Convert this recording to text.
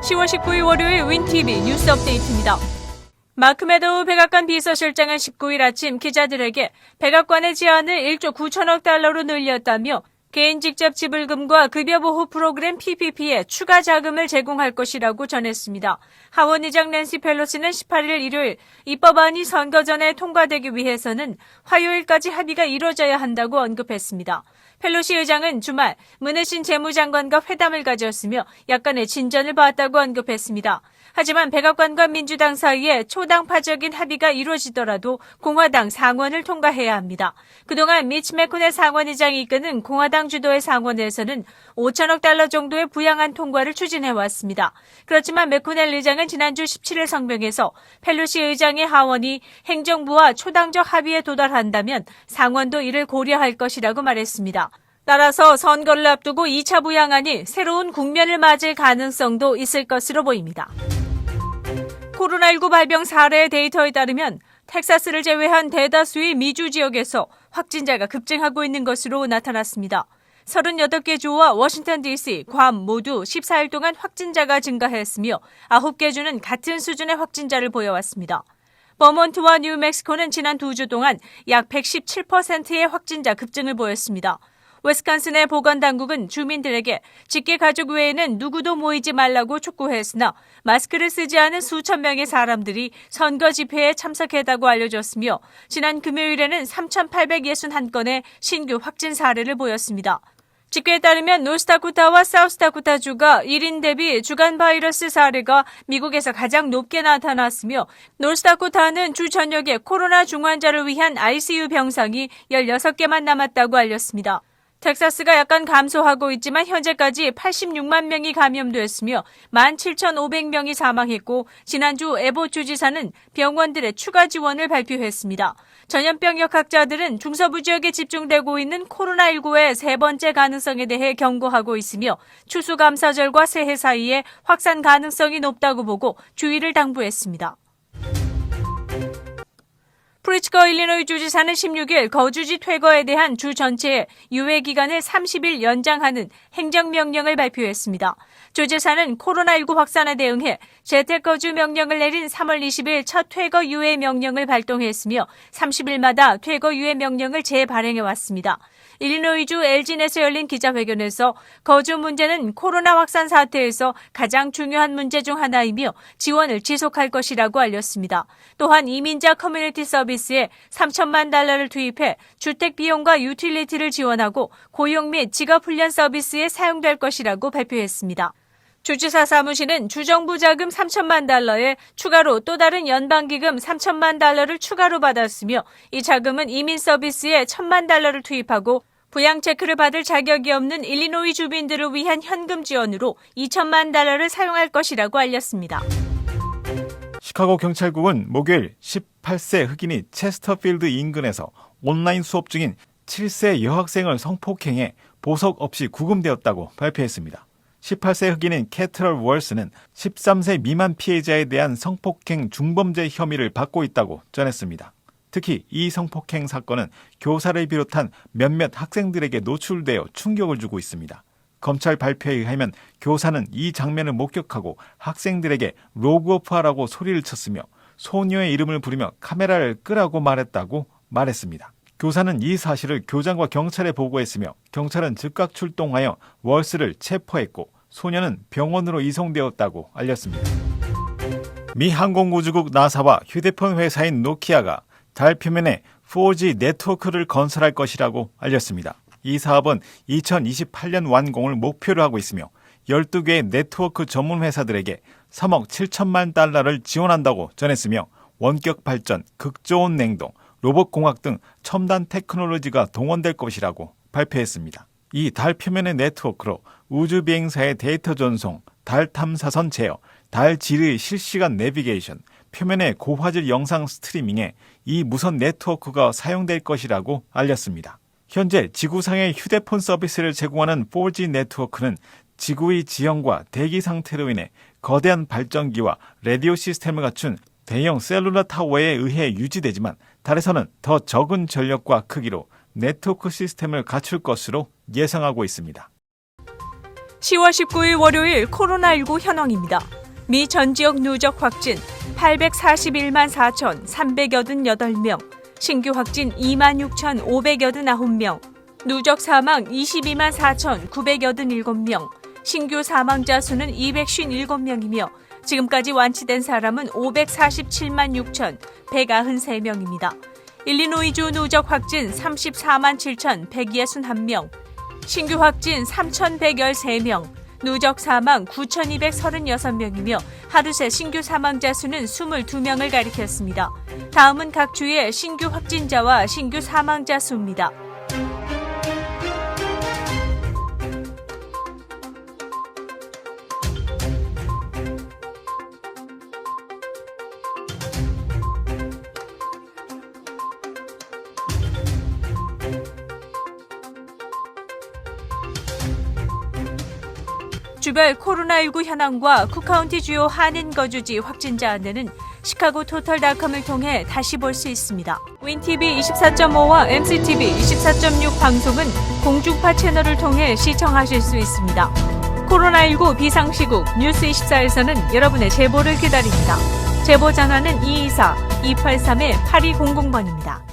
10월 19일 월요일 윈TV 뉴스 업데이트입니다. 마크 메도우 백악관 비서실장은 19일 아침 기자들에게 백악관의 제안을 1조 9천억 달러로 늘렸다며 개인 직접 지불금과 급여보호 프로그램 PPP에 추가 자금을 제공할 것이라고 전했습니다. 하원 의장 낸시 펠로시는 18일 일요일 이 법안이 선거 전에 통과되기 위해서는 화요일까지 합의가 이뤄져야 한다고 언급했습니다. 펠로시 의장은 주말 문혜신 재무장관과 회담을 가졌으며 약간의 진전을 봤다고 언급했습니다. 하지만 백악관과 민주당 사이에 초당파적인 합의가 이루어지더라도 공화당 상원을 통과해야 합니다. 그동안 미치 매코넬 상원의장이 이끄는 공화당 주도의 상원에서는 5천억 달러 정도의 부양안 통과를 추진해왔습니다. 그렇지만 매코넬 의장은 지난주 17일 성명에서 펠로시 의장의 하원이 행정부와 초당적 합의에 도달한다면 상원도 이를 고려할 것이라고 말했습니다. 따라서 선거를 앞두고 2차 부양안이 새로운 국면을 맞을 가능성도 있을 것으로 보입니다. 코로나19 발병 사례 데이터에 따르면 텍사스를 제외한 대다수의 미주 지역에서 확진자가 급증하고 있는 것으로 나타났습니다. 38개 주와 워싱턴 DC, 괌 모두 14일 동안 확진자가 증가했으며 9개 주는 같은 수준의 확진자를 보여왔습니다. 버몬트와 뉴멕시코는 지난 2주 동안 약 117%의 확진자 급증을 보였습니다. 위스콘신의 보건당국은 주민들에게 직계 가족 외에는 누구도 모이지 말라고 촉구했으나 마스크를 쓰지 않은 수천 명의 사람들이 선거 집회에 참석했다고 알려졌으며 지난 금요일에는 3,861건의 신규 확진 사례를 보였습니다. 집계에 따르면 노스다코타와 사우스다코타주가 1인 대비 주간 바이러스 사례가 미국에서 가장 높게 나타났으며 노스다코타는 주 전역에 코로나 중환자를 위한 ICU 병상이 16개만 남았다고 알렸습니다. 텍사스가 약간 감소하고 있지만 현재까지 86만 명이 감염됐으며 17,500명이 사망했고 지난주 에봇 주지사는 병원들의 추가 지원을 발표했습니다. 전염병 역학자들은 중서부 지역에 집중되고 있는 코로나19의 세 번째 가능성에 대해 경고하고 있으며 추수감사절과 새해 사이에 확산 가능성이 높다고 보고 주의를 당부했습니다. 프리츠커 일리노이 주지사는 16일 거주지 퇴거에 대한 주 전체의 유예 기간을 30일 연장하는 행정명령을 발표했습니다. 주지사는 코로나19 확산에 대응해 재택거주 명령을 내린 3월 20일 첫 퇴거 유예 명령을 발동했으며 30일마다 퇴거 유예 명령을 재발행해왔습니다. 일리노이주 엘진에서 열린 기자회견에서 거주 문제는 코로나 확산 사태에서 가장 중요한 문제 중 하나이며 지원을 지속할 것이라고 알렸습니다. 또한 이민자 커뮤니티 서비스에 3천만 달러를 투입해 주택 비용과 유틸리티를 지원하고 고용 및 직업 훈련 서비스에 사용될 것이라고 발표했습니다. 주지사 사무실은 주정부 자금 3천만 달러에 추가로 또 다른 연방기금 3천만 달러를 추가로 받았으며 이 자금은 이민 서비스에 1,000만 달러를 투입하고 부양 체크를 받을 자격이 없는 일리노이 주민들을 위한 현금 지원으로 2천만 달러를 사용할 것이라고 알렸습니다. 시카고 경찰국은 목요일 18세 흑인이 체스터필드 인근에서 온라인 수업 중인 7세 여학생을 성폭행해 보석 없이 구금되었다고 발표했습니다. 18세 흑인인 캐트럴 월스는 13세 미만 피해자에 대한 성폭행 중범죄 혐의를 받고 있다고 전했습니다. 특히 이 성폭행 사건은 교사를 비롯한 몇몇 학생들에게 노출되어 충격을 주고 있습니다. 검찰 발표에 의하면 교사는 이 장면을 목격하고 학생들에게 로그오프하라고 소리를 쳤으며 소녀의 이름을 부르며 카메라를 끄라고 말했다고 말했습니다. 교사는 이 사실을 교장과 경찰에 보고했으며 경찰은 즉각 출동하여 월스를 체포했고 소녀는 병원으로 이송되었다고 알렸습니다. 미 항공우주국 나사와 휴대폰 회사인 노키아가 달 표면에 4G 네트워크를 건설할 것이라고 알렸습니다. 이 사업은 2028년 완공을 목표로 하고 있으며 12개의 네트워크 전문 회사들에게 3억 7천만 달러를 지원한다고 전했으며 원격 발전, 극저온 냉동, 로봇공학 등 첨단 테크놀로지가 동원될 것이라고 발표했습니다. 이 달 표면의 네트워크로 우주 비행사의 데이터 전송, 달 탐사선 제어, 달 지리의 실시간 내비게이션, 표면의 고화질 영상 스트리밍에 이 무선 네트워크가 사용될 것이라고 알렸습니다. 현재 지구상의 휴대폰 서비스를 제공하는 4G 네트워크는 지구의 지형과 대기 상태로 인해 거대한 발전기와 라디오 시스템을 갖춘 대형 셀룰러 타워에 의해 유지되지만 달에서는 더 적은 전력과 크기로 네트워크 시스템을 갖출 것으로 예상하고 있습니다. 10월 19일 월요일 코로나19 현황입니다. 미 전 지역 누적 확진 841만 4,388명, 신규 확진 26,589명, 누적 사망 22만 4,987명, 신규 사망자 수는 257명이며 지금까지 완치된 사람은 547만 6,193명입니다. 일리노이주 누적 확진 34만 7,161명, 신규 확진 3,113명, 누적 사망 9,236명이며 하루 새 신규 사망자 수는 22명을 가리켰습니다. 다음은 각 주의 신규 확진자와 신규 사망자 수입니다. 주별 코로나19 현황과 쿡카운티 주요 한인 거주지 확진자 안내는 시카고 토털닷컴을 통해 다시 볼 수 있습니다. 윈TV 24.5와 MCTV 24.6 방송은 공중파 채널을 통해 시청하실 수 있습니다. 코로나19 비상시국 뉴스24에서는 여러분의 제보를 기다립니다. 제보 전화는 224-283-8200번입니다.